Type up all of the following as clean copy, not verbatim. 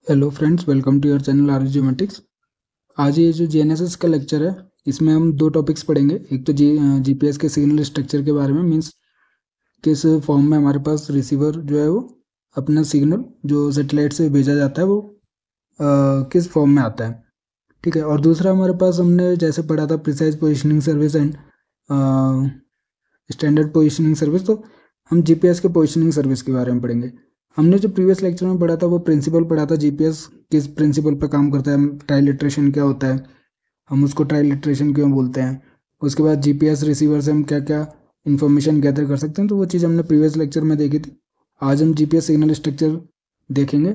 Hello friends, welcome to your channel R geomatics. आज ये जो जीएनएसएस का लेक्चर है, इसमें हम दो टॉपिक्स पढ़ेंगे। एक तो जीपीएस के सिग्नल स्ट्रक्चर के बारे में, मींस किस फॉर्म में हमारे पास रिसीवर जो है वो अपना सिग्नल जो सैटेलाइट से भेजा जाता है वो किस फॉर्म में आता है। ठीक है। और दूसरा हमारे पास हमने जैसे पढ़ा था precise positioning service and standard positioning service, तो हम जीपीएस के पोजिशनिंग सर्विस के बारे में पढ़ेंगे। हमने जो प्रीवियस लेक्चर में पढ़ा था वो प्रिंसिपल पढ़ा था, जीपीएस किस प्रिंसिपल पर काम करता है, ट्राइलिट्रेशन क्या होता है, हम उसको ट्राइलिट्रेशन क्यों बोलते हैं, उसके बाद जीपीएस रिसीवर से हम क्या क्या इन्फॉर्मेशन गैदर कर सकते हैं। तो वो चीज़ हमने प्रीवियस लेक्चर में देखी थी। आज हम जीपीएस सिग्नल स्ट्रक्चर देखेंगे,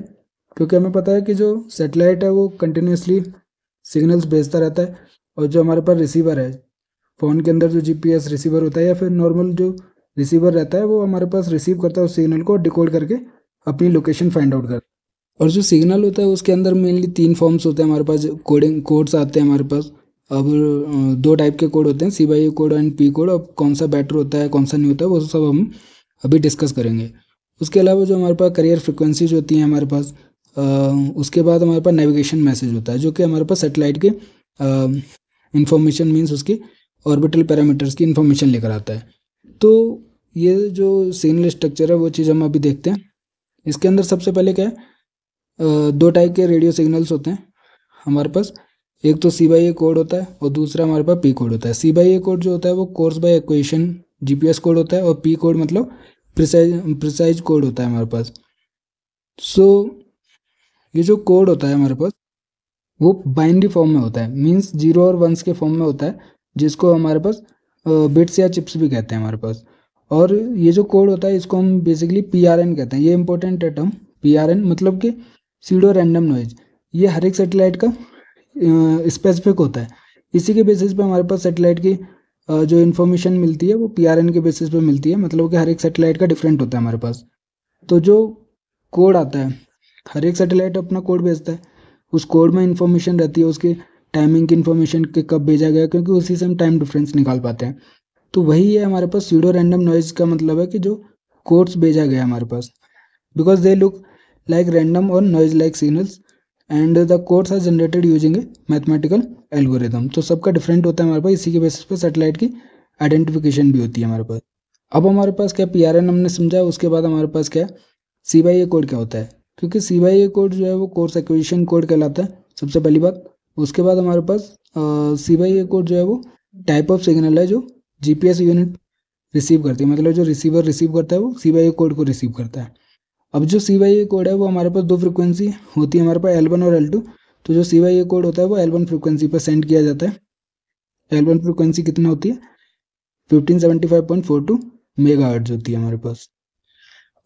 क्योंकि हमें पता है कि जो सेटेलाइट है वो कंटिन्यूसली सिग्नल्स भेजता रहता है, और जो हमारे पास रिसीवर है फ़ोन के अंदर, जो जीपीएस रिसीवर होता है या फिर नॉर्मल जो रिसीवर रहता है, वो हमारे पास रिसीव करता है उस सिग्नल को, डिकोड करके अपनी लोकेशन फाइंड आउट कर। और जो सिग्नल होता है उसके अंदर मेनली तीन फॉर्म्स होते हैं हमारे पास, कोडिंग कोड्स आते हैं हमारे पास। अब दो टाइप के कोड होते हैं, CYA code and P code. अब कौन सा बेटर होता है कौन सा नहीं होता है वो सब हम अभी डिस्कस करेंगे। उसके अलावा जो हमारे पास करियर फ्रिक्वेंसीज होती हैं हमारे पास, उसके बाद हमारे पास नेविगेशन मैसेज होता है, जो कि हमारे पास सेटेलाइट के इंफॉर्मेशन मीन्स उसकी ऑर्बिटल पैरामीटर्स की इन्फॉर्मेशन लेकर आता है। तो ये जो सिग्नल स्ट्रक्चर है वो चीज़ हम अभी देखते हैं। इसके अंदर सबसे पहले क्या है, दो टाइप के रेडियो सिग्नल्स होते हैं हमारे पास। एक तो CYA कोड होता है और दूसरा हमारे पास पी कोड होता है। CYA कोड जो होता है वो coarse by equation GPS code होता है, और पी कोड मतलब प्रिसाइज कोड होता है हमारे पास। सो ये जो कोड होता है हमारे पास वो बाइनरी फॉर्म में होता है, मीन्स जीरो और वंस के फॉर्म में होता है, जिसको हमारे पास बिट्स या चिप्स भी कहते हैं हमारे पास। और ये जो कोड होता है इसको हम बेसिकली PRN कहते हैं। ये इंपॉर्टेंट है टर्म, PRN मतलब कि सीडो रैंडम नॉइज। ये हर एक सेटेलाइट का स्पेसिफिक होता है। इसी के बेसिस पे हमारे पास सेटेलाइट की जो इन्फॉर्मेशन मिलती है वो PRN के बेसिस पे मिलती है, मतलब कि हर एक सेटेलाइट का डिफरेंट होता है हमारे पास। तो जो कोड आता है, हर एक सेटेलाइट अपना कोड भेजता है, उस कोड में इन्फॉर्मेशन रहती है उसकी टाइमिंग की इन्फॉर्मेशन के कब भेजा गया, क्योंकि उसी से हम टाइम डिफरेंस निकाल पाते हैं। तो वही है हमारे पास सीडो रैंडम नॉइज का मतलब है कि जो कोड्स भेजा गया हमारे पास, because they look like random और noise like signals and the codes are generated using a mathematical algorithm. तो सबका डिफरेंट होता है हमारे पास, इसी के बेसिस पे सेटेलाइट की आइडेंटिफिकेशन भी होती है हमारे पास। अब हमारे पास क्या PRN हमने समझा, उसके बाद हमारे पास क्या CYA कोड क्या होता है, क्योंकि CYA कोड जो है वो कोर्स एक्विजिशन कोड कहलाता है सबसे पहली बात। उसके बाद हमारे पास CYA कोड जो है वो टाइप ऑफ सिग्नल है जो जीपीएस यूनिट रिसीव करती है, मतलब जो रिसीवर रिसीव करता है वो CYA कोड को रिसीव करता है। अब जो CYA कोड है वो हमारे पास दो फ्रिक्वेंसी होती है हमारे पास, L1 और L2। तो जो CYA कोड होता है वो L1 फ्रिक्वेंसी पर सेंड किया जाता है। L1 फ्रिक्वेंसी कितना होती है, 1575.42 मेगाहर्ट्ज होती है हमारे पास।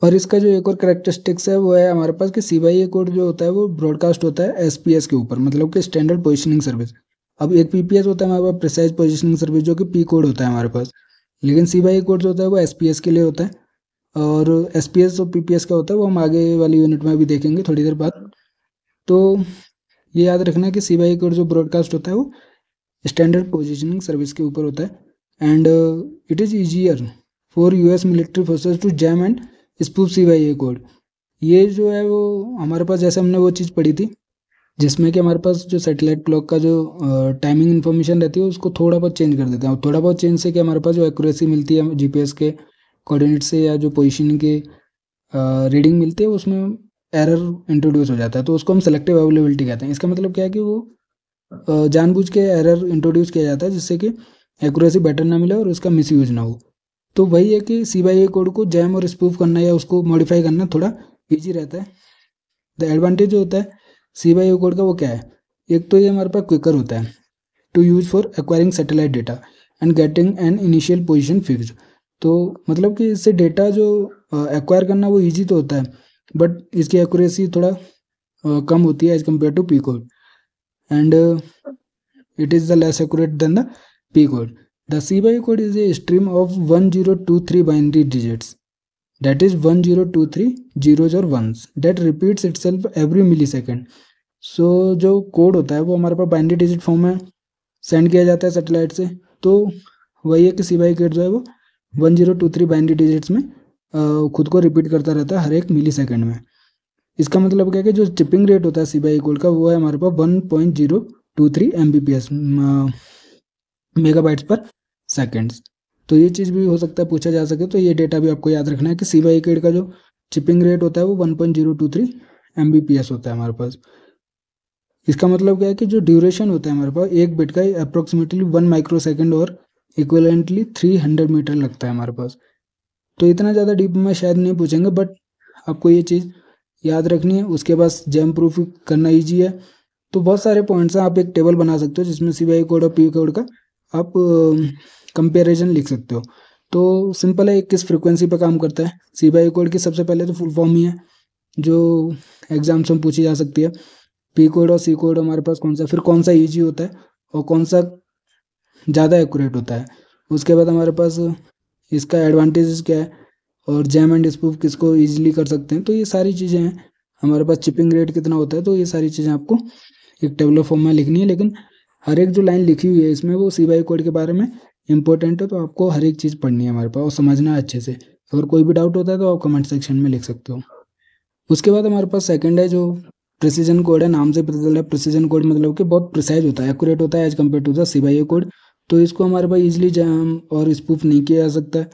और इसका जो एक और करेक्टरिस्टिक्स है वो है हमारे पास कि CYA कोड जो होता है वो ब्रॉडकास्ट होता है SPS के ऊपर, मतलब कि स्टैंडर्ड पोजिशनिंग सर्विस। अब एक PPS होता है हमारे पास, प्रिसाइज पोजिशनिंग सर्विस, जो कि पी कोड होता है हमारे पास। लेकिन CYA कोड जो होता है वो SPS के लिए होता है। और SPS और PPS का होता है वो हम आगे वाली यूनिट में भी देखेंगे थोड़ी देर बाद। तो ये याद रखना कि CYA कोड जो ब्रॉडकास्ट होता है वो स्टैंडर्ड पोजिशनिंग सर्विस के ऊपर होता है। And it is easier for US military forces to jam and spoof CYA code. ये जो है वो हमारे पास, जैसे हमने वो चीज़ पढ़ी थी जिसमें कि हमारे पास जो सैटेलाइट क्लॉक का जो टाइमिंग इन्फॉर्मेशन रहती है उसको थोड़ा बहुत चेंज कर देते हैं, और थोड़ा बहुत चेंज से कि हमारे पास जो एक्यूरेसी मिलती है जीपीएस के कोऑर्डिनेट से या जो पोजीशन के रीडिंग मिलती है उसमें एरर इंट्रोड्यूस हो जाता है। तो उसको हम सेलेक्टिव अवेलेबिलिटी कहते हैं। इसका मतलब क्या है कि वो जानबूझ के एरर इंट्रोड्यूस किया जाता है जिससे कि एक्यूरेसी बेटर ना मिले और उसका मिसयूज ना हो। तो वही है कि CYA कोड को जैम और स्पूफ करना या उसको मॉडिफाई करना थोड़ा ईजी रहता है। द एडवांटेज जो होता है CYA कोड का वो क्या है, एक तो ये हमारे पास क्विकर होता है to use for acquiring satellite data and getting an initial position fixed. तो मतलब कि इससे डेटा जो एक्वायर करना वो ईजी तो होता है, बट इसकी एक्यूरेसी थोड़ा कम होती है as compare to P code, and it is the less accurate than the P code. The CYA code is a stream of 1023 binary digits, that is 1023 zeros और ones that repeats itself every millisecond. So जो code होता है वो हमारे पास binary digit form में send किया जाता है सेटेलाइट से। तो वही है कि CYA कोड जो है वो 1023 बाइनरी डिजिट्स में खुद को रिपीट करता रहता है हर एक मिली सेकेंड में। इसका मतलब क्या है कि जो चिपिंग रेट होता है CBI कोड का वो है हमारे पास 1.023 MBPS मेगाबाइट्स पर सेकेंड्स। तो ये चीज़ भी हो सकता है पूछा जा सके, तो ये डेटा भी आपको याद रखना है कि CBI कोड का जो चिपिंग रेट होता है वो 1.023 MBPS होता है हमारे पास। इसका मतलब क्या है कि जो ड्यूरेशन होता है हमारे पास एक बिट का अप्रोक्सीमेटली 1 माइक्रोसेकंड और इक्विवेलेंटली 300 मीटर लगता है हमारे पास। तो इतना ज़्यादा डीप में शायद नहीं पूछेंगे, बट आपको ये चीज़ याद रखनी है। उसके बाद जैम प्रूफ करना ईजी है। तो बहुत सारे पॉइंट्स हैं, आप एक टेबल बना सकते हो जिसमें CBI कोड और पी कोड का आप कंपेरिजन लिख सकते हो। तो सिंपल है, किस फ्रिक्वेंसी पर काम करता है CBI कोड की। सबसे पहले तो फुल फॉर्म ही है जो एग्जाम्स में पूछी जा सकती है। पी कोड और सी कोड हमारे पास कौन सा, फिर कौन सा ईजी होता है और कौन सा ज़्यादा एक्यूरेट होता है। उसके बाद हमारे पास इसका एडवांटेजेस क्या है और जैम एंड स्पूफ किसको ईजिली कर सकते हैं। तो ये सारी चीज़ें हैं। हमारे पास चिपिंग रेट कितना होता है, तो ये सारी चीज़ें आपको एक टेबलर फॉर्म में लिखनी है। लेकिन हर एक जो लाइन लिखी हुई है इसमें वो CBI कोड के बारे में इंपॉर्टेंट है, तो आपको हर एक चीज़ पढ़नी है हमारे पास और समझना है अच्छे से। अगर कोई भी डाउट होता है तो आप कमेंट सेक्शन में लिख सकते हो। उसके बाद हमारे पास सेकंड है जो प्रिसीजन कोड है। नाम से पता चल रहा है प्रिसीजन कोड मतलब कि बहुत प्रिसाइज होता है, एक्यूरेट होता है as compare to the CBI code. तो इसको हमारे पास इजीली जैम और स्पूफ नहीं किया जा सकता है।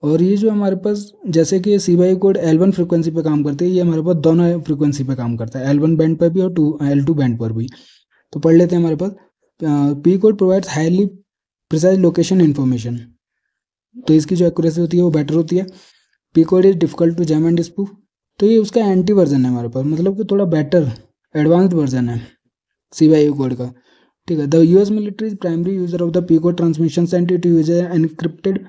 और ये जो हमारे पास जैसे कि CBI कोड L1 फ्रिक्वेंसी पे काम करते हैं, ये हमारे पास दोनों फ्रिक्वेंसी पे काम करता है, L1 बैंड पर भी और L2 बैंड पर भी। तो पढ़ लेते हैं हमारे पास। P code provides highly precise location information, तो इसकी जो एक्यूरेसी होती है वो बेटर होती है। P code is difficult to jam and spoof, तो ये उसका एंटी वर्जन है हमारे पास, मतलब कि थोड़ा बेटर एडवांस्ड वर्जन है CBI कोड का। ठीक है। The US military is primary user of the P code transmission and it uses encrypted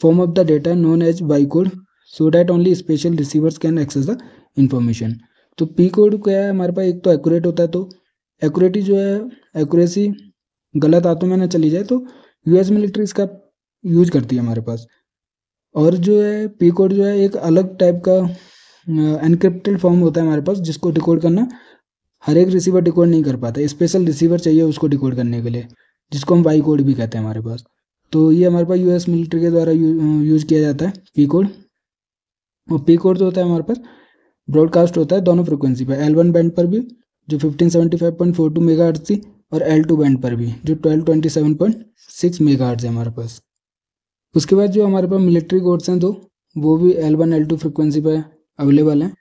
form of the data known as by code so that only special receivers can access the information. तो P code क्या है हमारे पास, एक तो accurate होता है, तो एक्यूरेटी जो है एक्यूरेसी गलत हाथों में ना चली जाए, तो US मिलिट्री इसका यूज करती है हमारे पास। और जो है पी कोड जो है एक अलग टाइप का एनक्रिप्टेड फॉर्म होता है हमारे पास, जिसको डिकोड करना हर एक रिसीवर डिकोड नहीं कर पाता, स्पेशल रिसीवर चाहिए उसको डिकोड करने के लिए, जिसको हम वाई कोड भी कहते हैं हमारे पास। तो ये हमारे पास US मिलिट्री के द्वारा यूज किया जाता है पी कोड। और पी कोड जो होता है हमारे पास ब्रॉडकास्ट होता है दोनों फ्रिक्वेंसी पर, L1 बैंड पर भी जो 1575.42 मेगाहर्ट्ज थी और L2 बैंड पर भी जो 1227.6 मेगाहर्ट्ज है हमारे पास। उसके बाद जो हमारे पास मिलिट्री कोड्स हैं दो, वो भी L1 L2 फ्रिक्वेंसी पर अवेलेबल हैं।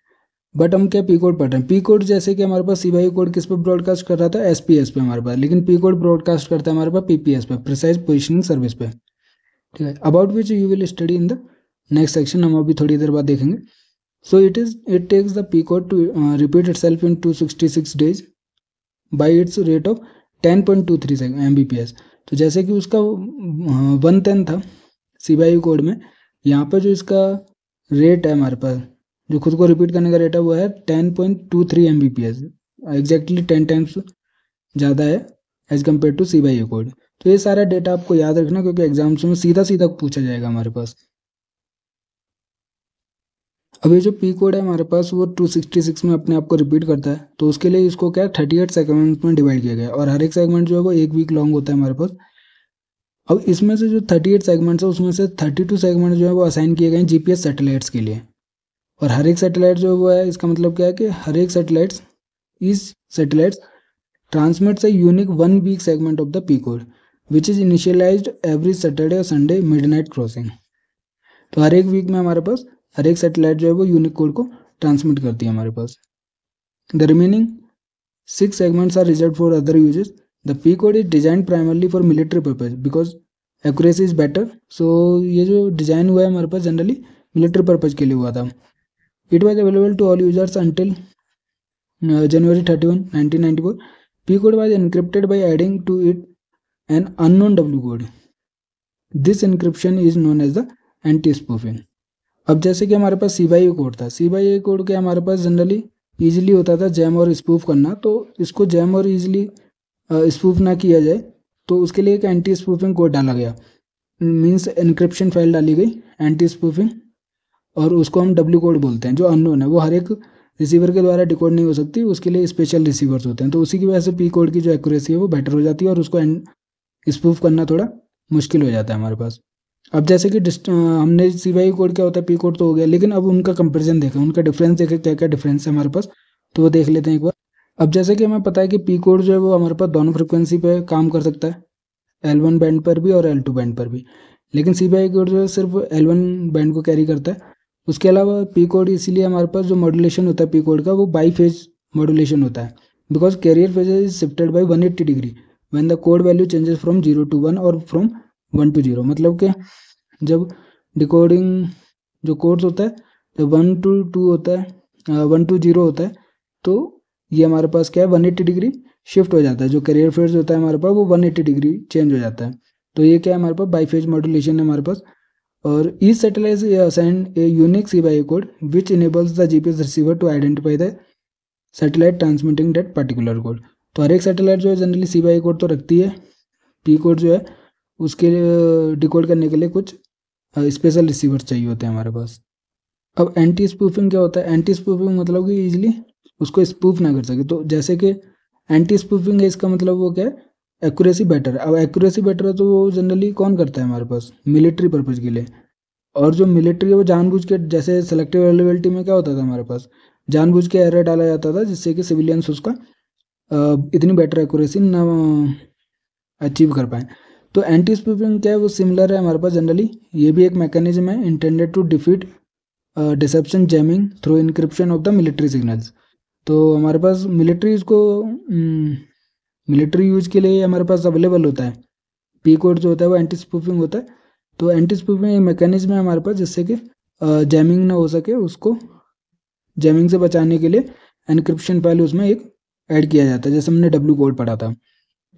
बट हम क्या पी कोड पढ़ रहे हैं। पी कोड जैसे कि हमारे पास CBI कोड किस पे ब्रॉडकास्ट कर रहा था, SPS पे हमारे पास, लेकिन पी कोड ब्रॉडकास्ट करता है हमारे पास PPS पे, प्रिसाइज पोजिशनिंग सर्विस पे। ठीक है। About which you will study in the next section, हम अभी थोड़ी देर बाद देखेंगे। So it takes the P code to repeat itself in 266 days by its rate of 10.23 MBPS। तो जैसे कि उसका 110 था CBI कोड में, यहाँ पर जो इसका रेट है हमारे पास, जो खुद को रिपीट करने का रेट है वो है 10.23 MBPS, एग्जैक्टली 10 टाइम्स ज़्यादा है as compare to CBI code. तो ये सारा डेटा आपको याद रखना, क्योंकि एग्जाम्स में सीधा सीधा पूछा जाएगा हमारे पास। अब ये जो पी कोड है हमारे पास वो 266 में अपने आप को रिपीट करता है, तो उसके लिए इसको क्या 38 सेगमेंट में डिवाइड किया गया है, और हर एक सेगमेंट जो है वो 1 वीक लॉन्ग होता है हमारे पास। अब इसमें से जो 38 सेगमेंट्स है उसमें से 32 सेगमेंट जो है वो असाइन किए गए हैं GPS सैटेलाइट्स के लिए। और हर एक सैटेलाइट जो वो है, इसका मतलब क्या है कि हर एक satellites transmits a unique 1 week segment of the P code which is initialized every Saturday और संडे मिडनाइट क्रॉसिंग। तो हर एक वीक में हमारे पास हर एक सैटेलाइट जो है वो यूनिक कोड को ट्रांसमिट करती है हमारे पास। The remaining 6 segments are reserve for other uses. The P code is design primarily for military purpose because accuracy is better. So ये जो डिजाइन हुआ है हमारे पास जनरली मिलिट्री पर्पज के लिए हुआ था। It was available to all users until January 31, 1994. P code was encrypted by adding to it an unknown W code. This encryption is known as the anti-spoofing. अब जैसे कि हमारे पास CBI कोड था, CBI code के हमारे पास generally easily होता था jam और स्पूफ करना, तो इसको जैम और ईजिली स्पूफ ना किया जाए तो उसके लिए एक एंटी स्पूफिंग कोड डाला गया, मीन्स एनक्रिप्शन फाइल डाली गई एंटी स्पूफिंग, और उसको हम W कोड बोलते हैं, जो अननोन है, वो हर एक रिसीवर के द्वारा डिकोड नहीं हो सकती, उसके लिए स्पेशल रिसीवर्स होते हैं। तो उसी की वजह से पी कोड की जो एक्यूरेसी है वो बेटर हो जाती है और उसको स्पूफ करना थोड़ा मुश्किल हो जाता है हमारे पास। अब जैसे कि हमने CBI कोड क्या होता है, पी कोड तो हो गया, लेकिन अब उनका कंपेरिजन देखें, उनका डिफरेंस देखें, क्या क्या डिफरेंस है हमारे पास तो वो देख लेते हैं एक बार। अब जैसे कि हमें पता है कि पी कोड जो है वो हमारे पास दोनों फ्रिक्वेंसी पे काम कर सकता है, L1 बैंड पर भी और L2 बैंड पर भी। लेकिन CBI कोड जो है सिर्फ L1 बैंड को कैरी करता है। उसके अलावा पी कोड इसीलिए हमारे पास जो मॉड्यूलेशन होता है पी कोड का वो बाई फेज मॉड्यूलेशन होता है, because carrier phase is shifted by 180 degree when the code value changes from 0 to 1 और फ्रॉम 1 to 0। मतलब कि जब डिकोडिंग जो कोड्स होता है जब 1 to 2 होता है 1 to 0 होता है तो ये हमारे पास क्या है 180 डिग्री शिफ्ट हो जाता है। जो कैरियर फेज होता है हमारे पास वो 180 डिग्री चेंज हो जाता है। तो ये क्या है हमारे पास बाई फेज मॉड्यूलेशन है हमारे पास। और each satellite assigned a unique CBI code which enables the GPS receiver to identify the satellite transmitting that particular code. तो हर एक सैटेलाइट जो है जनरली CBI कोड तो रखती है, पी कोड जो है उसके डिकोड करने के लिए कुछ स्पेशल रिसीवर चाहिए होते हैं हमारे पास। अब एंटी स्पूफिंग क्या होता है? एंटी स्पूफिंग मतलब कि ईजिली उसको स्पूफ ना कर सके। तो जैसे कि एंटी स्पूफिंग है इसका मतलब वो क्या है, एक्यूरेसी बेटर। अब एक्यूरेसी बेटर है तो वो जनरली कौन करता है हमारे पास, मिलिट्री पर्पज़ के लिए। और जो मिलिट्री है वो जानबूझ के, जैसे सेलेक्टिव अवेलेबिलिटी में क्या होता था हमारे पास, जानबूझ के एरर डाला जाता था जिससे कि सिविलियंस उसका इतनी बेटर एक्यूरेसी ना अचीव कर पाए। तो एंटी स्पूफिंग क्या है वो सिमिलर है हमारे पास जनरली। ये भी एक मैकेनिज्म है intended to defeat deception jamming through encryption of the military signals. तो हमारे पास मिलिट्री उसको मिलिट्री यूज के लिए हमारे पास अवेलेबल होता है। पी कोड जो होता है वो एंटी स्पूफिंग होता है। तो एंटी स्पूफिंग एक मैकेनिज्म है हमारे पास जिससे कि जैमिंग ना हो सके, उसको जैमिंग से बचाने के लिए एनक्रिप्शन फाइल उसमें एक ऐड किया जाता है, जैसे हमने डब्ल्यू कोड पढ़ा था।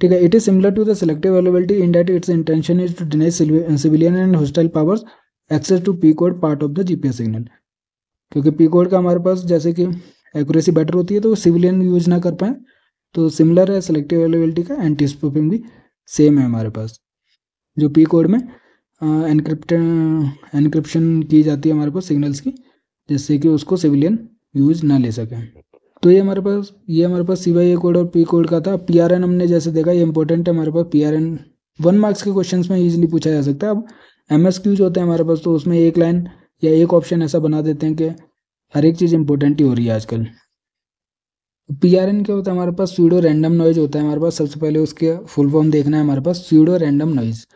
ठीक है, it is similar to the selective availability in that its intention is to deny civilian and hostile powers access to P code part of the GPS signal. क्योंकि पी कोड का हमारे पास जैसे कि accuracy better होती है तो civilian use ना कर पाए। तो सिमिलर है सेलेक्टिव अवेलेबिलिटी का, एंटी स्पूफिंग भी सेम है हमारे पास। जो पी कोड में एनक्रिप्शन की जाती है हमारे पास सिग्नल्स की, जिससे कि उसको सिविलियन यूज ना ले सकें। तो ये हमारे पास CBI कोड और पी कोड का था। PRN हमने जैसे देखा ये इंपॉर्टेंट है हमारे पास। PRN 1 मार्क्स के क्वेश्चंस में इजीली पूछा जा सकता है। अब MSQs होते हैं हमारे पास तो उसमें एक लाइन या एक ऑप्शन ऐसा बना देते हैं कि हर एक चीज़ इंपॉर्टेंट ही हो रही है आजकल। PRN क्या होता है हमारे पास, स्यूडो रैंडम नॉइज होता है हमारे पास। सबसे पहले उसके फुल फॉर्म देखना है हमारे पास, स्यूडो रैंडम नॉइज।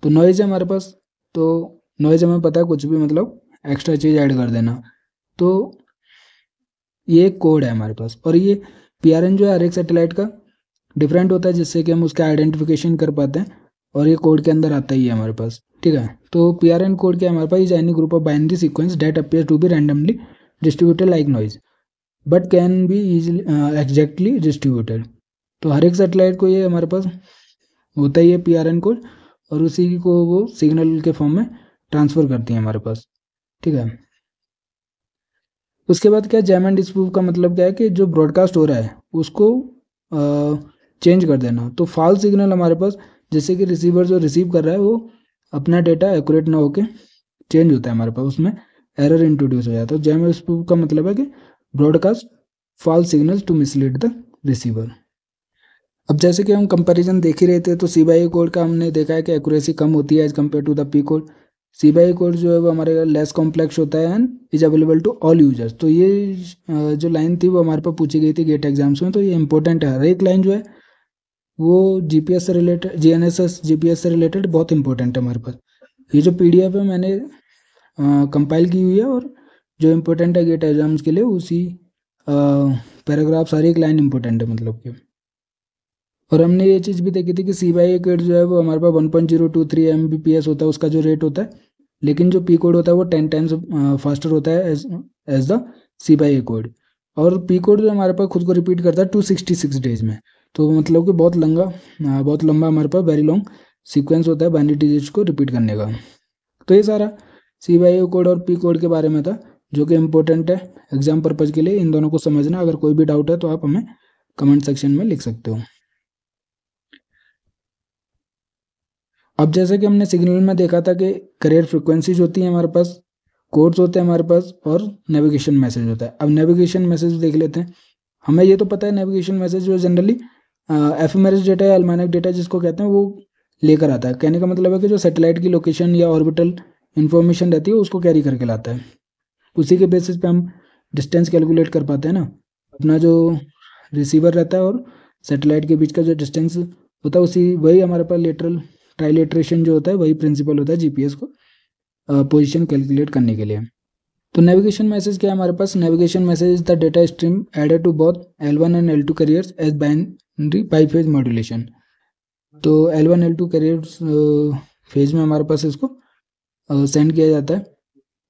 तो नॉइज है हमारे पास, तो नॉइज हमें पता है कुछ भी मतलब एक्स्ट्रा चीज़ ऐड कर देना। तो ये एक कोड है हमारे पास। और ये PRN जो है हर एक सैटेलाइट का डिफरेंट होता है जिससे कि हम उसका आइडेंटिफिकेशन कर पाते हैं। और ये कोड के अंदर आता ही है हमारे पास। ठीक है, तो PRN कोड क्या है हमारे पास, is any group of binary sequence that appear to be randomly distributed like noise but can be easily exactly distributed. तो हर एक सैटेलाइट को ये हमारे पास होता ही है PRN कोड, और उसी को वो सिग्नल के फॉर्म में ट्रांसफ़र करती है हमारे पास। ठीक है, उसके बाद क्या, जैम एंड स्पूफ का मतलब क्या है कि जो ब्रॉडकास्ट हो रहा है उसको चेंज कर देना। तो फॉल्स सिग्नल हमारे पास, जैसे कि रिसीवर जो रिसीव कर रहा है वो अपना डेटा एक्यूरेट ना होके चेंज होता है हमारे पास, उसमें एरर इंट्रोड्यूस हो जाता है। तो जैम एंड स्पूफ का मतलब है कि broadcast false signals to mislead the receiver. अब जैसे कि हम कंपैरिजन देख ही रहे थे, तो CBI कोड का हमने देखा है कि एक्यूरेसी कम होती है as compare to the P code. CBI code जो है वो हमारे लेस कॉम्प्लेक्स होता है and is available to all users. तो ये जो लाइन थी वो हमारे पास पूछी गई थी गेट एग्जाम्स में, तो ये इंपॉर्टेंट है। हर एक लाइन जो है वो GPS से रिलेटेड, GNSS GPS से रिलेटेड बहुत इंपॉर्टेंट है हमारे पास। ये जो PDF है मैंने कंपाइल की हुई है, और जो इम्पोर्टेंट है गेट एग्जाम्स के लिए उसी पैराग्राफ सारी एक लाइन इंपॉर्टेंट है मतलब कि। और हमने ये चीज़ भी देखी थी कि CBI कोड जो है वो हमारे पास 1.023 Mbps होता है उसका जो रेट होता है, लेकिन जो पी कोड होता है वो 10 टाइम्स फास्टर होता है एज द CBI कोड। और पी कोड जो हमारे पास खुद को रिपीट करता है 266 डेज में। तो मतलब कि बहुत लंबा हमारे पास वेरी लॉन्ग सीक्वेंस होता है बाइनरी डिजिट्स को रिपीट करने का। तो ये सारा CBI कोड और पी कोड के बारे में था, जो कि इम्पोर्टेंट है एग्जाम पर्पज़ के लिए। इन दोनों को समझना, अगर कोई भी डाउट है तो आप हमें कमेंट सेक्शन में लिख सकते हो। अब जैसे कि हमने सिग्नल में देखा था कि कैरियर फ्रिक्वेंसीज होती हैं हमारे पास, कोड्स होते हैं हमारे पास, और नेविगेशन मैसेज होता है। अब नेविगेशन मैसेज देख लेते हैं। हमें ये तो पता है नेविगेशन मैसेज जो जनरली एफएमआरएस डेटा या अल्मानक डेटा जिसको कहते हैं वो लेकर आता है। कहने का मतलब है कि जो सैटेलाइट की लोकेशन या ऑर्बिटल इन्फॉर्मेशन रहती है उसको कैरी करके लाता है। उसी के बेसिस पे हम डिस्टेंस कैलकुलेट कर पाते हैं ना। अपना जो रिसीवर रहता है और सैटेलाइट के बीच का जो डिस्टेंस होता है उसी वही हमारे पास लेटरल ट्राइलेट्रेशन जो होता है वही प्रिंसिपल होता है जीपीएस को पोजीशन कैलकुलेट करने के लिए। तो नेविगेशन मैसेज क्या है हमारे पास? Navigation message is the data stream added to both L1 and L2 carriers as binary biphase modulation. तो L1 L2 कैरियर्स फेज में हमारे पास इसको सेंड किया जाता है।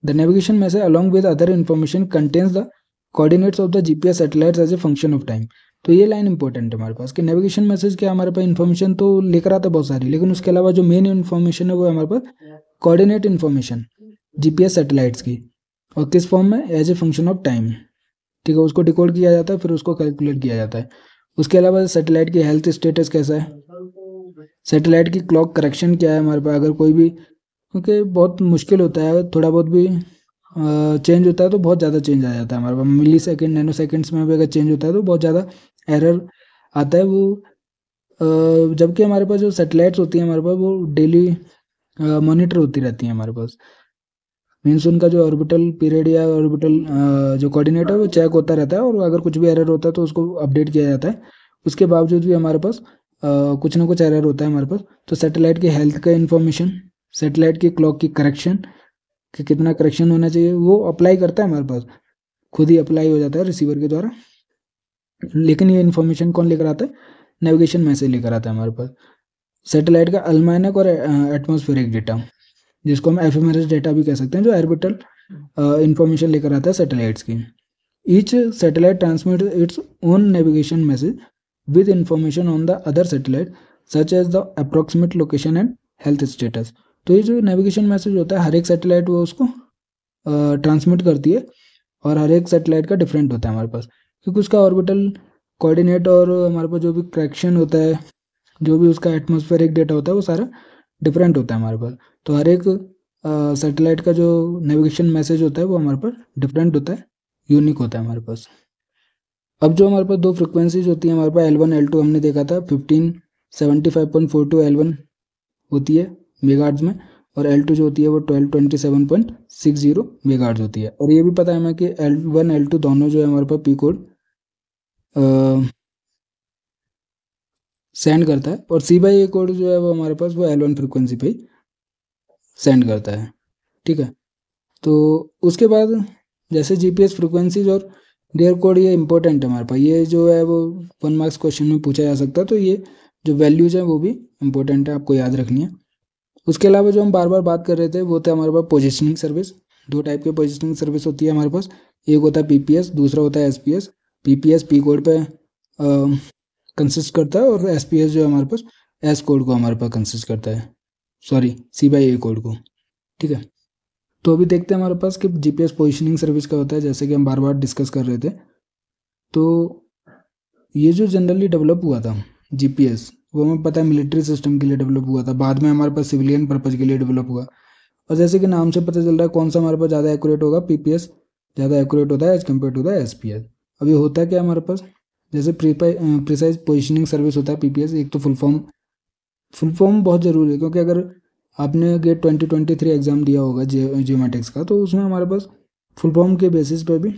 The navigation message along with other information contains the coordinates of the GPS satellites as a function of time. तो ये line important है हमारे पास कि नेविगेशन मैसेज क्या हमारे पास इन्फॉर्मेशन तो लेकर आता है बहुत सारी, लेकिन उसके अलावा जो मेन इन्फॉर्मेशन है वो हमारे पास कोऑर्डिनेट इन्फॉर्मेशन जीपीएस सैटेलाइट्स की, और किस फॉर्म में? As a function of time. ठीक है, उसको डिकोड किया जाता है फिर उसको कैलकुलेट किया जाता है। उसके अलावा सैटेलाइट की हेल्थ स्टेटस कैसा है, सैटेलाइट की क्लॉक करेक्शन क्या है हमारे पास, अगर कोई भी, क्योंकि बहुत मुश्किल होता है थोड़ा बहुत भी चेंज होता है तो बहुत ज़्यादा चेंज आ जाता है हमारे पास, मिली सेकेंड नैनो सेकेंड्स में भी अगर चेंज होता है तो बहुत ज़्यादा एरर आता है वो। जबकि हमारे पास जो सैटेलाइट्स होती हैं हमारे पास वो डेली मॉनिटर होती रहती हैं हमारे पास, मीन्स उनका जो ऑर्बिटल पीरियड या ऑर्बिटल जो कोऑर्डिनेट है वो चेक होता रहता है, और अगर कुछ भी एरर होता है तो उसको अपडेट किया जाता है। उसके बावजूद भी हमारे पास कुछ ना कुछ एरर होता है हमारे पास। तो सैटेलाइट की हेल्थ का इन्फॉर्मेशन, सैटेलाइट की क्लॉक की करेक्शन कि कितना करेक्शन होना चाहिए वो अप्लाई करता है हमारे पास, खुद ही अप्लाई हो जाता है रिसीवर के द्वारा। लेकिन ये इन्फॉर्मेशन कौन लेकर आता है? नेविगेशन मैसेज लेकर आता है हमारे पास। सैटेलाइट का अलमाइनक और एटमॉस्फेरिक डेटा, जिसको हम एफएमआरएस डेटा भी कह सकते हैं, जो ऑर्बिटल इंफॉर्मेशन लेकर आता है सैटेलाइट्स की। Each satellite transmit its own navigation message with information on the other satellite such as the approximate location and health status. तो ये जो नेविगेशन मैसेज होता है हर एक सैटेलाइट वो उसको ट्रांसमिट करती है, और हर एक सैटेलाइट का डिफरेंट होता है हमारे पास, क्योंकि उसका ऑर्बिटल कोऑर्डिनेट और हमारे पास जो भी करेक्शन होता है, जो भी उसका एटमॉस्फेरिक डेटा होता है वो सारा डिफरेंट होता है हमारे पास। तो हर एक सैटेलाइट का जो नेविगेशन मैसेज होता है वो हमारे पास डिफरेंट होता है, यूनिक होता है हमारे पास। अब जो हमारे पास दो फ्रिक्वेंसीज होती हैं हमारे पास L1 L2 हमने देखा था 1575.42 L1 होती है मेगाहर्ट्ज में, और L2 जो होती है वो 1227.60 मेगाहर्ट्ज होती है। और ये भी पता है हमें कि L1 L2 दोनों जो है हमारे पास पी कोड सेंड करता है, और C/A कोड जो है वो हमारे पास वो L1 फ्रिक्वेंसी पे सेंड करता है। ठीक है, तो उसके बाद जैसे जीपीएस फ्रिक्वेंसीज और देयर कोड ये इंपॉर्टेंट है हमारे पास, ये जो है वो 1 मार्क्स क्वेश्चन में पूछा जा सकता है, तो ये जो वैल्यूज हैं वो भी इंपॉर्टेंट है, आपको याद रखनी है। उसके अलावा जो हम बार बार बात कर रहे थे वो था हमारे पास पोजिशनिंग सर्विस। दो टाइप के पोजिशनिंग सर्विस होती है हमारे पास, एक होता है पीपीएस, दूसरा होता है एसपीएस। पीपीएस पी कोड पे कंसिस्ट करता है, और एसपीएस जो है हमारे पास एस कोड को हमारे पास कंसिस्ट करता है, सॉरी C/A कोड को। ठीक है, तो अभी देखते हैं हमारे पास कि जीपीएस पोजीशनिंग सर्विस का होता है, जैसे कि हम बार बार डिस्कस कर रहे थे। तो ये जो जनरली डेवलप हुआ था जीपीएस, वो हमें पता है मिलिट्री सिस्टम के लिए डेवलप हुआ था, बाद में हमारे पास सिविलियन पर्पज़ के लिए डेवलप हुआ। और जैसे कि नाम से पता चल रहा है कौन सा हमारे पास ज़्यादा एक्यूरेट होगा, पीपीएस ज़्यादा एक्यूरेट होता है as compare to the SPS. अभी होता है क्या हमारे पास, जैसे प्रिसाइज पोजिशनिंग सर्विस होता है पीपीएस, एक तो फुल फॉर्म बहुत ज़रूरी है, क्योंकि अगर आपने गेट 2023 एग्ज़ाम दिया होगा जियोमेटिक्स का, तो उसमें हमारे पास फुल फॉर्म के बेसिस पे भी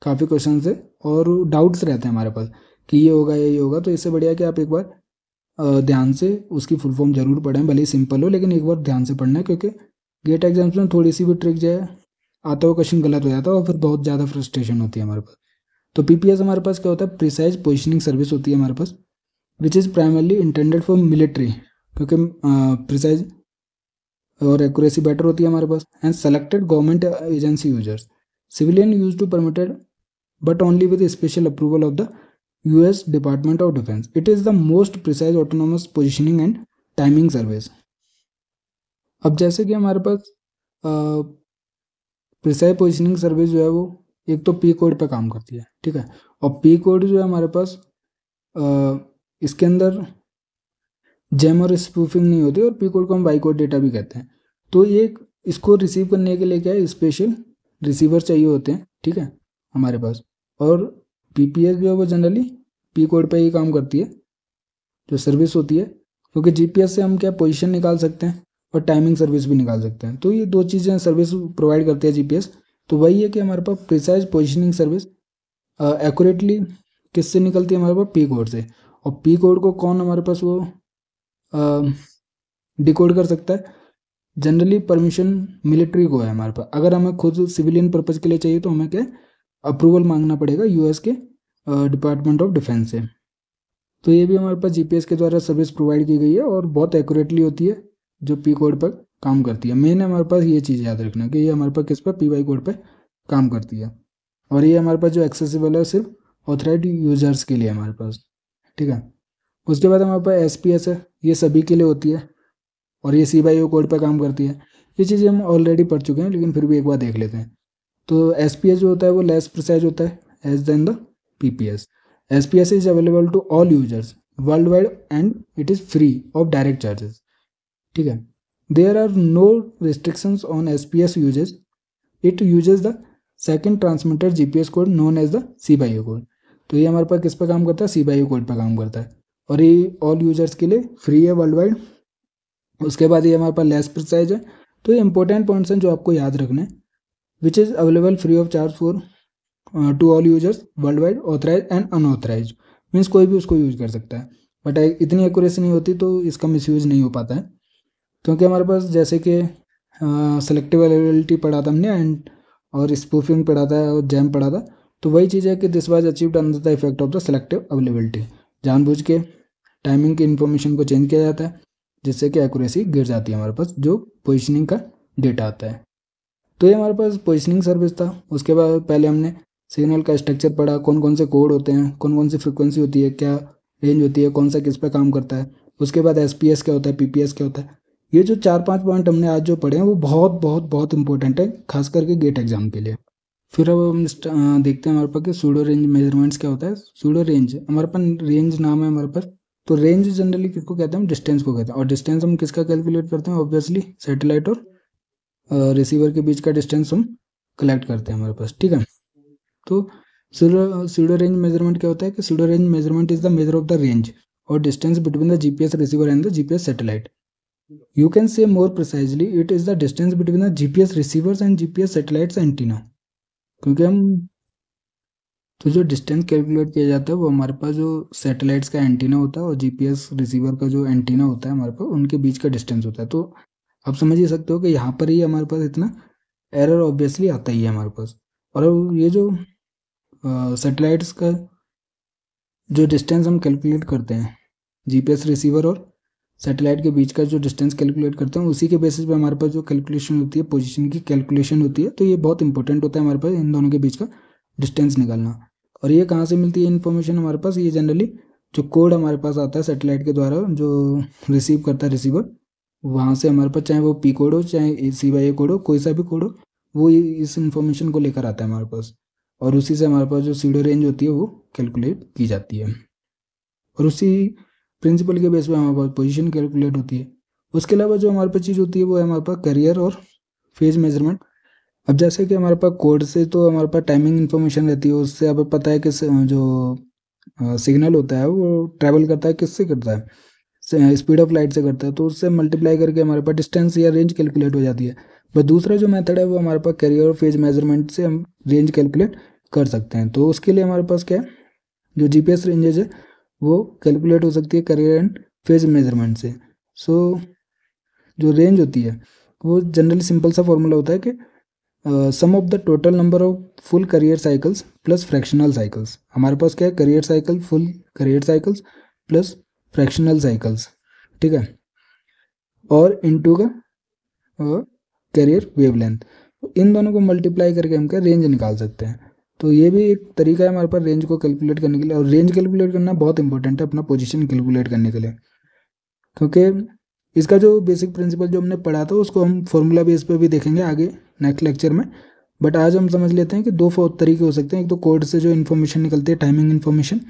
काफ़ी क्वेश्चन है और डाउट्स रहते हैं हमारे पास कि ये होगा या ये होगा। तो इससे बढ़िया कि आप एक बार ध्यान से उसकी फुल फॉर्म जरूर पढ़ें, भले ही सिंपल हो लेकिन एक बार ध्यान से पढ़ना है, क्योंकि गेट एग्जाम्स में थोड़ी सी भी ट्रिक जो है आता हुआ क्वेश्चन गलत हो जाता है और फिर बहुत ज़्यादा फ्रस्ट्रेशन होती है हमारे पास। तो पीपीएस हमारे पास क्या होता है, प्रिसाइज पोजिशनिंग सर्विस होती है हमारे पास, which is primarily intended for military, क्योंकि प्रिसाइज और एक्यूरेसी बेटर होती है हमारे पास, and selected government agency users. Civilian use to permitted but only with special approval of the US department of defence. It is the most precise autonomous positioning and timing service. अब जैसे कि हमारे पास precise positioning service जो है वो एक तो P code पे काम करती है, ठीक है, और पी कोड जो है हमारे पास इसके अंदर जेम और स्पूफिंग नहीं होती, और पी कोड को हम वाई कोड डेटा भी कहते हैं। तो ये इसको रिसीव करने के लिए क्या है, स्पेशल रिसीवर चाहिए होते हैं, ठीक है, हमारे पास। और पीपीएस जो है वो जनरली पी कोड पे ही काम करती है जो सर्विस होती है, क्योंकि जीपीएस से हम क्या पोजीशन निकाल सकते हैं और टाइमिंग सर्विस भी निकाल सकते हैं। तो ये दो चीज़ें सर्विस प्रोवाइड करती है जीपीएस। तो वही है कि हमारे पास प्रिसाइज पोजिशनिंग सर्विस एक्यूरेटली किससे निकलती है हमारे पास, पी कोड से। और पी कोड को कौन हमारे पास वो डिकोड कर सकता है, जनरली परमिशन मिलिट्री को है हमारे पास। अगर हमें खुद सिविलियन पर्पज़ के लिए चाहिए तो हमें क्या अप्रूवल मांगना पड़ेगा यूएस के डिपार्टमेंट ऑफ डिफेंस से। तो ये भी हमारे पास जीपीएस के द्वारा सर्विस प्रोवाइड की गई है और बहुत एक्यूरेटली होती है, जो पी कोड पर काम करती है। मेन हमारे पास ये चीज़ याद रखना कि ये हमारे पास किस पर, पी वाई कोड पर काम करती है। और ये हमारे पास जो एक्सेसिबल है सिर्फ ऑथराइज्ड यूजर्स के लिए हमारे पास, ठीक है। उसके बाद हमारे पास एसपीएस है, ये सभी के लिए होती है और ये सीबाईओ कोड पर काम करती है। ये चीज़ें हम ऑलरेडी पढ़ चुके हैं लेकिन फिर भी एक बार देख लेते हैं। तो एसपीएस जो होता है वो लेस प्रिसाइज होता है as than the PPS. SPS is available to all users world wide and it is free of direct charges, ठीक है। There are no restrictions on SPS usage, it uses the second transmitter GPS code known as the CBO code. तो ये हमारे पास किस पर काम करता है, सीबाईओ कोड पर काम करता है और ये ऑल यूजर्स के लिए फ्री है वर्ल्ड वाइड। उसके बाद ये हमारे पास लेस प्रिसाइज है। तो ये इंपॉर्टेंट पॉइंट्स हैं जो आपको याद रखने हैं। Which is available free of charge for to all users world wide, authorize and unauthorize, means कोई भी उसको यूज कर सकता है। बट इतनी एक्यूरेसी नहीं होती तो इसका मिसयूज नहीं हो पाता है, क्योंकि हमारे पास जैसे कि सेलेक्टिव अवेलेबिलिटी पढ़ा था हमने एंड और स्पूफिंग पढ़ा था और जैम पढ़ा था। तो वही चीज़ है कि this was achieved under the effect of the selective availability. जानबूझ के टाइमिंग की इन्फॉर्मेशन को चेंज किया जाता है जिससे कि एक्यूरेसी गिर जाती है हमारे पास जो पोजिशनिंग का डेटा आता है। तो ये हमारे पास पोजिशनिंग सर्विस था। उसके बाद पहले हमने सिग्नल का स्ट्रक्चर पढ़ा, कौन कौन से कोड होते हैं, कौन कौन सी फ्रिक्वेंसी होती है, क्या रेंज होती है, कौन सा किस पे काम करता है। उसके बाद एसपीएस क्या होता है, पीपीएस क्या होता है। ये जो 4-5 पॉइंट हमने आज जो पढ़े हैं वो बहुत बहुत बहुत इंपॉर्टेंट है, खास करके गेट एग्जाम के लिए। फिर अब हम देखते हैं हमारे पास कि सूडो रेंज मेजरमेंट्स क्या होता है। सूडो रेंज हमारे पास रेंज नाम है हमारे पास। तो रेंज जनरली किसको कहते हैं, हम डिस्टेंस को कहते हैं। और डिस्टेंस हम किसका कैलकुलेट करते हैं, ऑब्वियसली सैटेलाइट और रिसीवर के बीच का डिस्टेंस हम कलेक्ट करते हैं हमारे पास, ठीक है। तो सूडो रेंज मेजरमेंट क्या होता है कि pseudo range measurement is the measure of the range और distance between the GPS receiver and the GPS satellite. You can say more precisely it is the distance between the GPS receivers and GPS satellites antenna. क्योंकि हम तो जो distance calculate किया जाता है वो हमारे पास जो सैटेलाइट्स का एंटीना होता है और जीपीएस रिसीवर का जो एंटीना होता है हमारे पास, उनके बीच का डिस्टेंस होता है। तो आप समझ ही सकते हो कि यहाँ पर ही हमारे पास इतना एरर ऑब्वियसली आता ही है हमारे पास। और ये जो सैटेलाइट्स का जो डिस्टेंस हम कैलकुलेट करते हैं, जीपीएस रिसीवर और सैटेलाइट के बीच का जो डिस्टेंस कैलकुलेट करते हैं, उसी के बेसिस पे हमारे पास जो कैलकुलेशन होती है, पोजीशन की कैलकुलेशन होती है। तो ये बहुत इंपॉर्टेंट होता है हमारे पास इन दोनों के बीच का डिस्टेंस निकालना। और ये कहाँ से मिलती है इन्फॉर्मेशन हमारे पास, ये जनरली जो कोड हमारे पास आता है सैटेलाइट के द्वारा जो रिसीव करता है रिसीवर, वहाँ से हमारे पास चाहे वो पी कोड हो चाहे सीवाईए कोड हो, कोई सा भी कोड हो, वो इस इन्फॉर्मेशन को लेकर आता है हमारे पास। और उसी से हमारे पास जो सीडो रेंज होती है वो कैलकुलेट की जाती है और उसी प्रिंसिपल के बेस पे हमारे पास पोजीशन कैलकुलेट होती है। उसके अलावा जो हमारे पास चीज़ होती है वो है हमारे पास करियर और फेज मेजरमेंट। अब जैसे कि हमारे पास कोड से तो हमारे पास टाइमिंग इन्फॉर्मेशन रहती है, उससे हमें पता है कि जो सिग्नल होता है वो ट्रैवल करता है किससे करता है, स्पीड ऑफ लाइट से करता है। तो उससे मल्टीप्लाई करके हमारे पास डिस्टेंस या रेंज कैलकुलेट हो जाती है। बट दूसरा जो मेथड है वो हमारे पास करियर और फेज मेजरमेंट से हम रेंज कैलकुलेट कर सकते हैं। तो उसके लिए हमारे पास क्या है, जो जीपीएस रेंजेज है वो कैलकुलेट हो सकती है करियर एंड फेज मेजरमेंट से। सो जो रेंज होती है वो जनरली सिंपल सा फॉर्मूला होता है कि sum of the total number of full carrier cycles plus fractional cycles. हमारे पास क्या है, carrier cycle, full carrier cycles plus fractional cycles, ठीक है, और इनटू का करियर वेवलेंथ। इन दोनों को मल्टीप्लाई करके हम क्या रेंज निकाल सकते हैं। तो ये भी एक तरीका है हमारे पास रेंज को कैलकुलेट करने के लिए। और रेंज कैलकुलेट करना बहुत इंपॉर्टेंट है अपना पोजीशन कैलकुलेट करने के लिए, क्योंकि इसका जो बेसिक प्रिंसिपल जो हमने पढ़ा था उसको हम फॉर्मूला बेस पे भी देखेंगे आगे नेक्स्ट लेक्चर में। बट आज हम समझ लेते हैं कि दो तरीके हो सकते हैं। एक तो कोड से जो इन्फॉर्मेशन निकलती है टाइमिंग इन्फॉर्मेशन,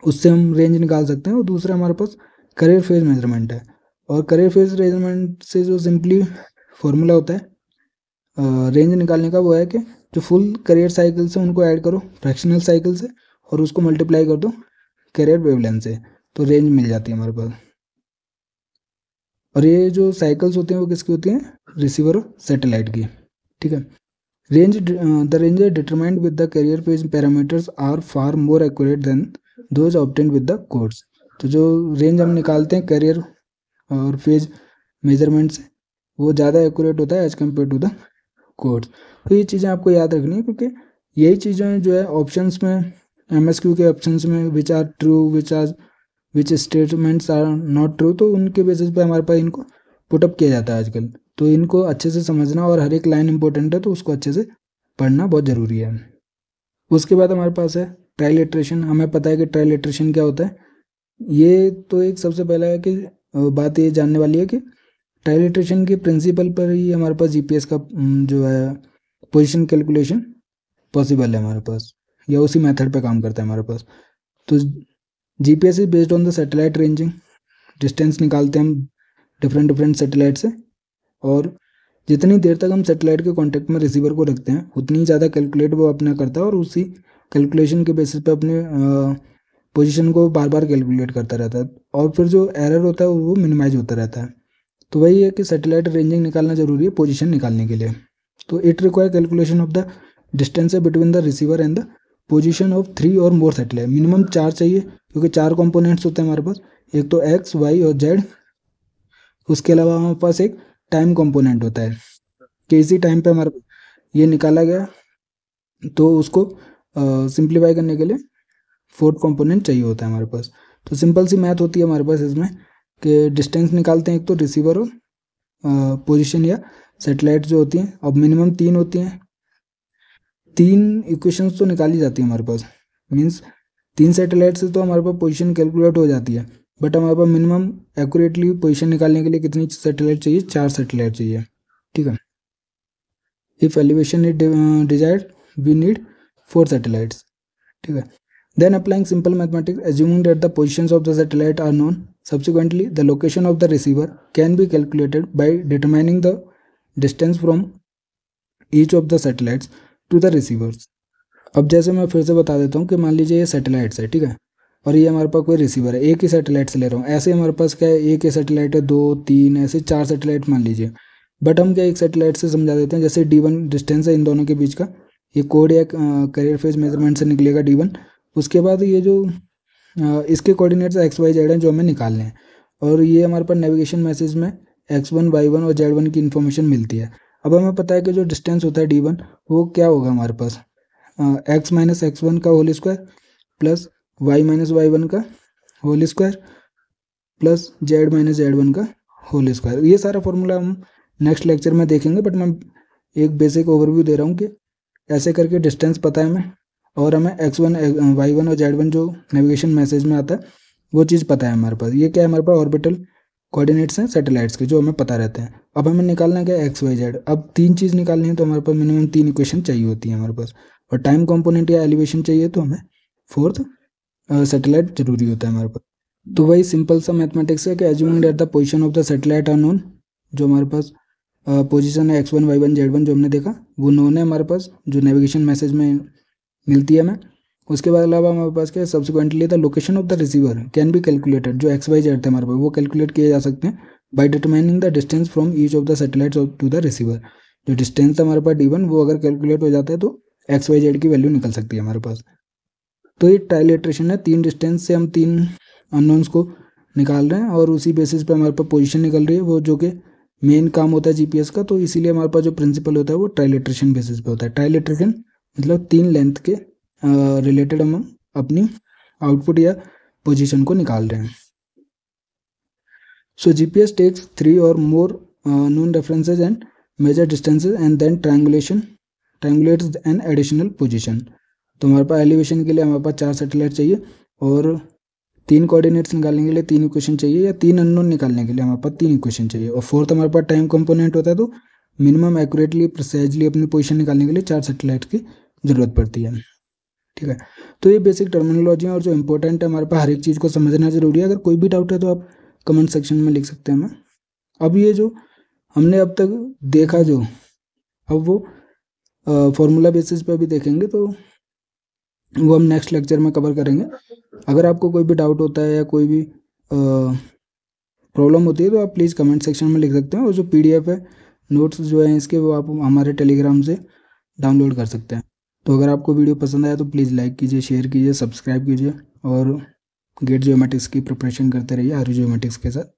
उससे हम रेंज निकाल सकते हैं। और दूसरा हमारे पास करियर फेज मेजरमेंट है। और करियर फेज मेजरमेंट से जो सिंपली फॉर्मूला होता है रेंज निकालने का वो है कि जो फुल करियर साइकिल से उनको ऐड करो फ्रैक्शनल साइकिल से और उसको मल्टीप्लाई कर दो करियर वेवलेंथ से, तो रेंज मिल जाती है हमारे पास। और ये जो साइकिल्स होती हैं वो किसकी होती हैं, रिसीवर और सैटेलाइट की, ठीक है। The range determined with the carrier phase parameters are far more accurate than those obtained with the codes. तो जो रेंज हम निकालते हैं कैरियर और फेज मेजरमेंट से, वो ज़्यादा एक्यूरेट होता है as compare to the codes. तो ये चीज़ें आपको याद रखनी है, क्योंकि यही चीज़ें जो है ऑप्शंस में, MSQ के ऑप्शंस में which are true, which statements are not true, तो उनके बेसिस पे हमारे पास इनको पुटअप किया जाता है आजकल। तो इनको अच्छे से समझना, और हर एक लाइन इंपॉर्टेंट है तो उसको अच्छे से पढ़ना बहुत ज़रूरी है। उसके बाद हमारे पास है ट्रायल इटरेशन। हमें पता है कि ट्रायल इटरेशन क्या होता है। ये तो एक सबसे पहला है कि बात ये जानने वाली है कि ट्रायल इटरेशन के प्रिंसिपल पर ही हमारे पास जीपीएस का जो है पोजीशन कैलकुलेशन पॉसिबल है हमारे पास, या उसी मेथड पे काम करता है हमारे पास। तो GPS is based on the satellite ranging. Distance निकालते हैं हम डिफरेंट सैटेलाइट से, और जितनी देर तक हम सैटेलाइट के कांटेक्ट में रिसीवर को रखते हैं उतनी ज़्यादा कैलकुलेट वो अपना करता है, और उसी कैलकुलेशन के बेसिस पे अपने पोजीशन को बार बार कैलकुलेट करता रहता है, और फिर जो एरर होता है वो मिनिमाइज होता रहता है। तो वही है कि सैटेलाइट रेंजिंग निकालना जरूरी है पोजीशन निकालने के लिए। तो it require calculation of the distance between the receiver and the position of 3 और मोर सैटेलाइट। मिनिमम 4 चाहिए, क्योंकि 4 कंपोनेंट्स होते हैं हमारे पास, एक तो एक्स, वाई और जेड। उसके अलावा हमारे पास एक टाइम कंपोनेंट होता है कि इसी टाइम पे हमारे ये निकाला गया, तो उसको सिंप्लीफाई करने के लिए फोर्थ कंपोनेंट चाहिए होता है हमारे पास। तो सिंपल सी मैथ होती है हमारे पास इसमें कि डिस्टेंस निकालते हैं एक तो रिसीवर और पोजीशन या सैटेलाइट जो होती हैं। अब मिनिमम 3 होती हैं, 3 इक्वेशंस तो निकाली जाती है हमारे पास। मीन्स 3 सैटेलाइट से तो हमारे पास पोजीशन कैलकुलेट हो जाती है, बट हमारे पास मिनिमम एक्यूरेटली पोजीशन निकालने के लिए कितनी सैटेलाइट चाहिए? 4 सैटेलाइट चाहिए। ठीक है। If elevation is desired we need 4 satellites. ठीक है। Then applying simple mathematics, assuming that the positions of the satellite are known, subsequently the location of the receiver can be calculated by determining the distance from each of the satellites to the receivers. अब जैसे मैं फिर से बता देता हूँ कि मान लीजिए ये सैटेलाइट्स है, ठीक है, और ये हमारे पास कोई रिसीवर है, एक ही सैटेलाइट से ले रहा हूँ। ऐसे हमारे पास क्या है, एक ही सैटेलाइट है, 2, 3, ऐसे 4 सैटेलाइट मान लीजिए। बट हम क्या एक सैटेलाइट से समझा देते हैं, जैसे D1 डिस्टेंस है इन दोनों के बीच का, ये कोड या कैरियर फेज मेजरमेंट से निकलेगा D1। उसके बाद ये जो इसके कोऑर्डिनेट्स XYZ हैं जो हमें निकालने हैं, और ये हमारे पास नेविगेशन मैसेज में X1, Y1 और Z1 की इन्फॉर्मेशन मिलती है। अब हमें पता है कि जो डिस्टेंस होता है D1 वो क्या होगा हमारे पास, x माइनस X1 का whole square plus y minus Y1 का whole square plus Z minus Z1 का होल स्क्वायर। ये सारा फॉर्मूला हम नेक्स्ट लेक्चर में देखेंगे, बट मैं एक बेसिक ओवरव्यू दे रहा हूँ कि ऐसे करके डिस्टेंस पता है हमें, और हमें X1, Y1 और Z1 जो नेविगेशन मैसेज में आता है वो चीज़ पता है हमारे पास। ये क्या है, हमारे पास ऑर्बिटल कोऑर्डिनेट्स हैं सैटेलाइट्स के जो हमें पता रहते हैं। अब हमें निकालना क्या है, XYZ। अब 3 चीज़ निकालनी है तो हमारे पास मिनिमम 3 इक्वेशन चाहिए होती है हमारे पास, और टाइम कंपोनेंट या एलिवेशन चाहिए तो हमें 4th सैटेलाइट जरूरी होता है हमारे पास। तो वही सिंपल सा मैथमेटिक्स है कि assuming that the position of the satellite are known. जो हमारे पास पोजीशन है X1, Y1, Z1 जो हमने देखा वो नोन है हमारे पास, जो नेविगेशन मैसेज में मिलती है हमें। उसके बाद अलावा हमारे पास क्या है, subsequently the location of the receiver can be calculated. जो XYZ थे हमारे पास वो कैलकुलेट किए जा सकते हैं by determining the distance from each of the satellites to the receiver. जो डिस्टेंस था हमारे पास D1 वो अगर कैलकुलेट हो जाता है तो XYZ की वैल्यू निकल सकती है हमारे पास। तो ये ट्रायल इटरेशन है, 3 डिस्टेंस से हम 3 अननोन्स को निकाल रहे हैं, और उसी बेसिस पे हमारे पास पोजीशन निकल रही है, वो जो कि मेन काम होता है जीपीएस का। तो इसीलिए हमारे पास जो प्रिंसिपल होता है वो ट्रायल इटरेशन बेसिस पे होता है। ट्रायल इटरेशन मतलब 3 लेंथ के रिलेटेड हम अपनी आउटपुट या पोजीशन को निकाल रहे हैं। सो जीपीएस टेक्स 3 और मोर known references and measure distances and then triangulates an additional position। तो हमारे पास एलिवेशन के लिए हमारे पास 4 सैटेलाइट चाहिए, और 3 कोऑर्डिनेट्स निकालने के लिए 3 इक्वेशन चाहिए, या 3 अननोन निकालने के लिए हमारे पास 3 इक्वेशन चाहिए, और 4th हमारे पास टाइम कंपोनेंट होता है। तो मिनिमम एक्यूरेटली प्रिसाइजली अपनी पोजीशन निकालने के लिए 4 सैटेलाइट की जरूरत पड़ती है। ठीक है। तो ये बेसिक टर्मिनोलॉजी और जो इंपॉर्टेंट है हमारे पास हर एक चीज़ को समझना जरूरी है। अगर कोई भी डाउट है तो आप कमेंट सेक्शन में लिख सकते हैं हमें। अब ये जो हमने अब तक देखा, जो अब वो फॉर्मूला बेसिस पे भी देखेंगे, तो वो हम नेक्स्ट लेक्चर में कवर करेंगे। अगर आपको कोई भी डाउट होता है या कोई भी प्रॉब्लम होती है तो आप प्लीज़ कमेंट सेक्शन में लिख सकते हैं, और जो PDF है नोट्स जो है इसके वो आप हमारे टेलीग्राम से डाउनलोड कर सकते हैं। तो अगर आपको वीडियो पसंद आया तो प्लीज़ लाइक कीजिए, शेयर कीजिए, सब्सक्राइब कीजिए और गेट ज्योमेटिक्स की प्रिपरेशन करते रहिए आर्य ज्योमेटिक्स के साथ।